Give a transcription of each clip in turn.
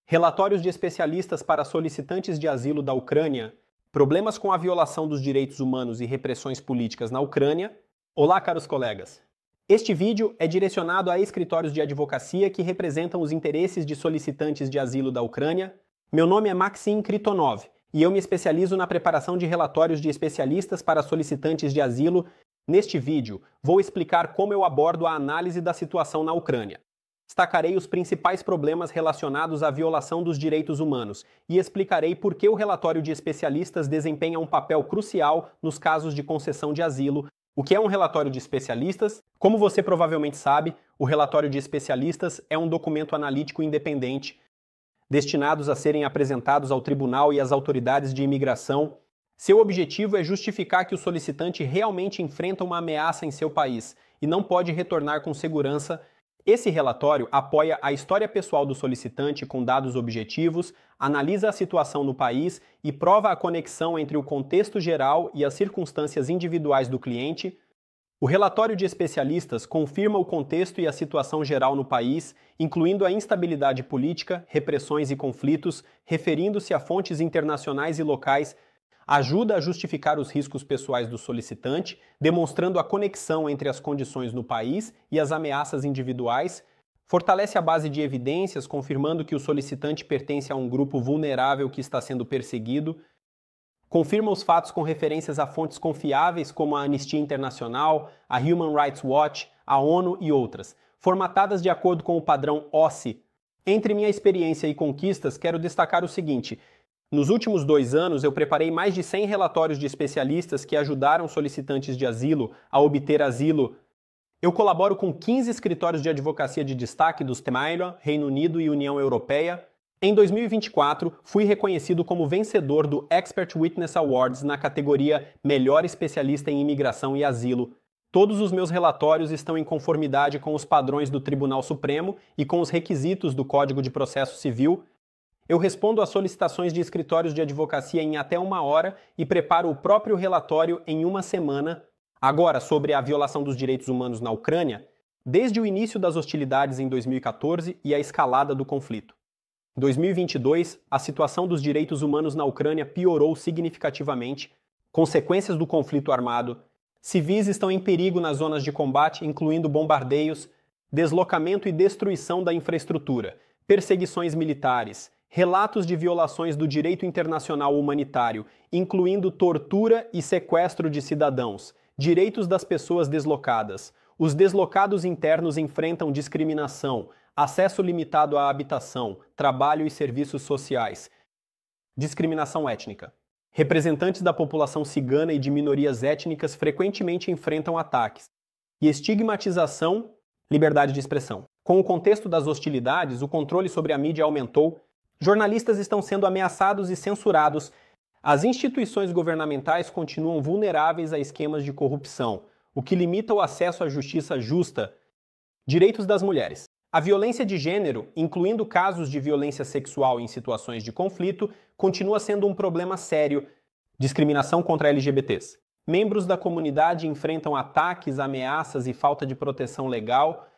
Relatórios de especialistas para solicitantes de asilo da Ucrânia, problemas com a violação dos direitos humanos e repressões políticas na Ucrânia. Olá, caros colegas! Este vídeo é direcionado a escritórios de advocacia que representam os interesses de solicitantes de asilo da Ucrânia. Meu nome é Maxim Kritonov e eu me especializo na preparação de relatórios de especialistas para solicitantes de asilo. Neste vídeo, vou explicar como eu abordo a análise da situação na Ucrânia. Destacarei os principais problemas relacionados à violação dos direitos humanos e explicarei por que o relatório de especialistas desempenha um papel crucial nos casos de concessão de asilo. O que é um relatório de especialistas? Como você provavelmente sabe, o relatório de especialistas é um documento analítico independente, destinados a serem apresentados ao tribunal e às autoridades de imigração. Seu objetivo é justificar que o solicitante realmente enfrenta uma ameaça em seu país e não pode retornar com segurança. Esse relatório apoia a história pessoal do solicitante com dados objetivos, analisa a situação no país e prova a conexão entre o contexto geral e as circunstâncias individuais do cliente. O relatório de especialistas confirma o contexto e a situação geral no país, incluindo a instabilidade política, repressões e conflitos, referindo-se a fontes internacionais e locais, ajuda a justificar os riscos pessoais do solicitante, demonstrando a conexão entre as condições no país e as ameaças individuais, fortalece a base de evidências, confirmando que o solicitante pertence a um grupo vulnerável que está sendo perseguido, confirma os fatos com referências a fontes confiáveis como a Anistia Internacional, a Human Rights Watch, a ONU e outras, formatadas de acordo com o padrão OSCE. Entre minha experiência e conquistas, quero destacar o seguinte: nos últimos 2 anos, eu preparei mais de 100 relatórios de especialistas que ajudaram solicitantes de asilo a obter asilo. Eu colaboro com 15 escritórios de advocacia de destaque dos TMAILA, Reino Unido e União Europeia. Em 2024, fui reconhecido como vencedor do Expert Witness Awards na categoria Melhor Especialista em Imigração e Asilo. Todos os meus relatórios estão em conformidade com os padrões do Tribunal Supremo e com os requisitos do Código de Processo Civil. Eu respondo às solicitações de escritórios de advocacia em até 1 hora e preparo o próprio relatório em 1 semana. Agora, sobre a violação dos direitos humanos na Ucrânia, desde o início das hostilidades em 2014 e a escalada do conflito. Em 2022, a situação dos direitos humanos na Ucrânia piorou significativamente. Consequências do conflito armado. Civis estão em perigo nas zonas de combate, incluindo bombardeios, deslocamento e destruição da infraestrutura, perseguições militares, relatos de violações do direito internacional humanitário, incluindo tortura e sequestro de cidadãos, direitos das pessoas deslocadas. Os deslocados internos enfrentam discriminação, acesso limitado à habitação, trabalho e serviços sociais. Discriminação étnica. Representantes da população cigana e de minorias étnicas frequentemente enfrentam ataques. E estigmatização, liberdade de expressão. Com o contexto das hostilidades, o controle sobre a mídia aumentou. Jornalistas estão sendo ameaçados e censurados. As instituições governamentais continuam vulneráveis a esquemas de corrupção, o que limita o acesso à justiça justa. Direitos das mulheres. A violência de gênero, incluindo casos de violência sexual em situações de conflito, continua sendo um problema sério. Discriminação contra LGBTs. Membros da comunidade enfrentam ataques, ameaças e falta de proteção legal.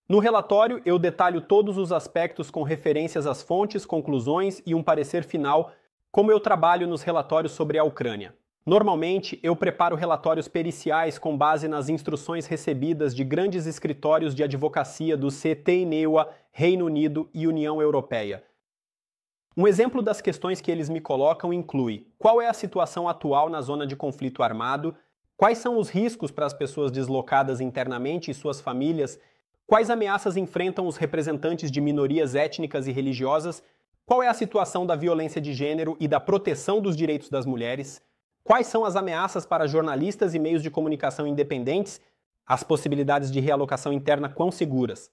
No relatório, eu detalho todos os aspectos com referências às fontes, conclusões e um parecer final, como eu trabalho nos relatórios sobre a Ucrânia. Normalmente, eu preparo relatórios periciais com base nas instruções recebidas de grandes escritórios de advocacia do CTNEUA, Reino Unido e União Europeia. Um exemplo das questões que eles me colocam inclui: qual é a situação atual na zona de conflito armado? Quais são os riscos para as pessoas deslocadas internamente e suas famílias? Quais ameaças enfrentam os representantes de minorias étnicas e religiosas? Qual é a situação da violência de gênero e da proteção dos direitos das mulheres? Quais são as ameaças para jornalistas e meios de comunicação independentes? As possibilidades de realocação interna quão seguras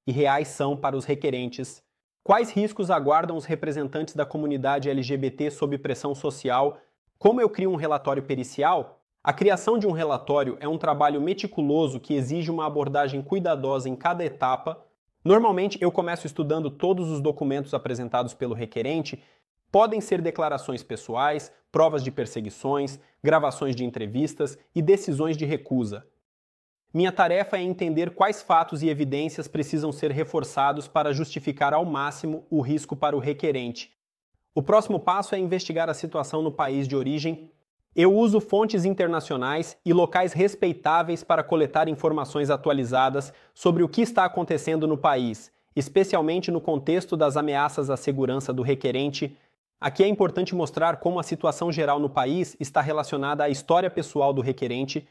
e reais são para os requerentes? Quais riscos aguardam os representantes da comunidade LGBT sob pressão social? Como eu crio um relatório pericial? A criação de um relatório é um trabalho meticuloso que exige uma abordagem cuidadosa em cada etapa. Normalmente, eu começo estudando todos os documentos apresentados pelo requerente. Podem ser declarações pessoais, provas de perseguições, gravações de entrevistas e decisões de recusa. Minha tarefa é entender quais fatos e evidências precisam ser reforçados para justificar ao máximo o risco para o requerente. O próximo passo é investigar a situação no país de origem. Eu uso fontes internacionais e locais respeitáveis para coletar informações atualizadas sobre o que está acontecendo no país, especialmente no contexto das ameaças à segurança do requerente. Aqui é importante mostrar como a situação geral no país está relacionada à história pessoal do requerente.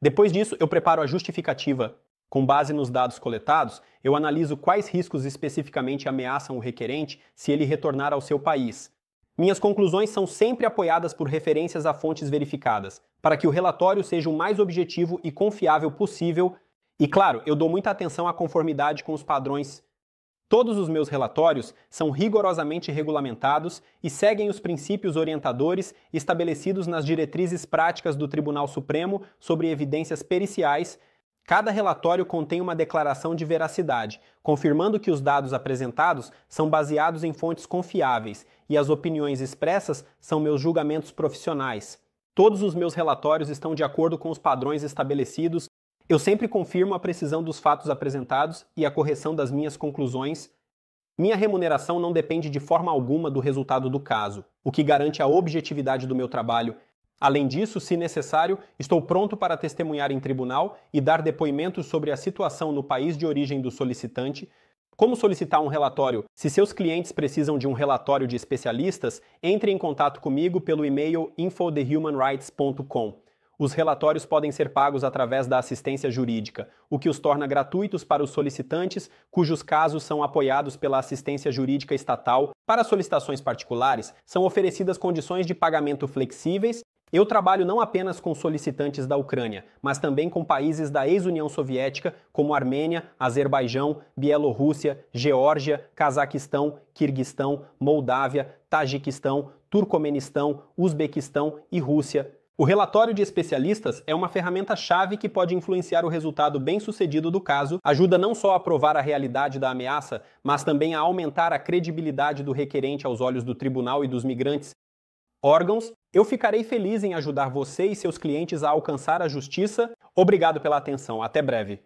Depois disso, eu preparo a justificativa. Com base nos dados coletados, eu analiso quais riscos especificamente ameaçam o requerente se ele retornar ao seu país. Minhas conclusões são sempre apoiadas por referências a fontes verificadas, para que o relatório seja o mais objetivo e confiável possível. E claro, eu dou muita atenção à conformidade com os padrões. Todos os meus relatórios são rigorosamente regulamentados e seguem os princípios orientadores estabelecidos nas diretrizes práticas do Tribunal Supremo sobre evidências periciais. Cada relatório contém uma declaração de veracidade, confirmando que os dados apresentados são baseados em fontes confiáveis e as opiniões expressas são meus julgamentos profissionais. Todos os meus relatórios estão de acordo com os padrões estabelecidos. Eu sempre confirmo a precisão dos fatos apresentados e a correção das minhas conclusões. Minha remuneração não depende de forma alguma do resultado do caso, o que garante a objetividade do meu trabalho. Além disso, se necessário, estou pronto para testemunhar em tribunal e dar depoimentos sobre a situação no país de origem do solicitante. Como solicitar um relatório? Se seus clientes precisam de um relatório de especialistas, entre em contato comigo pelo e-mail info@thehumanrights.com. Os relatórios podem ser pagos através da assistência jurídica, o que os torna gratuitos para os solicitantes, cujos casos são apoiados pela assistência jurídica estatal. Para solicitações particulares, são oferecidas condições de pagamento flexíveis. Eu trabalho não apenas com solicitantes da Ucrânia, mas também com países da ex-União Soviética, como Armênia, Azerbaijão, Bielorrússia, Geórgia, Cazaquistão, Quirguistão, Moldávia, Tajiquistão, Turcomenistão, Uzbequistão e Rússia. O relatório de especialistas é uma ferramenta-chave que pode influenciar o resultado bem-sucedido do caso, ajuda não só a provar a realidade da ameaça, mas também a aumentar a credibilidade do requerente aos olhos do tribunal e dos migrantes. Órgãos, eu ficarei feliz em ajudar você e seus clientes a alcançar a justiça. Obrigado pela atenção. Até breve.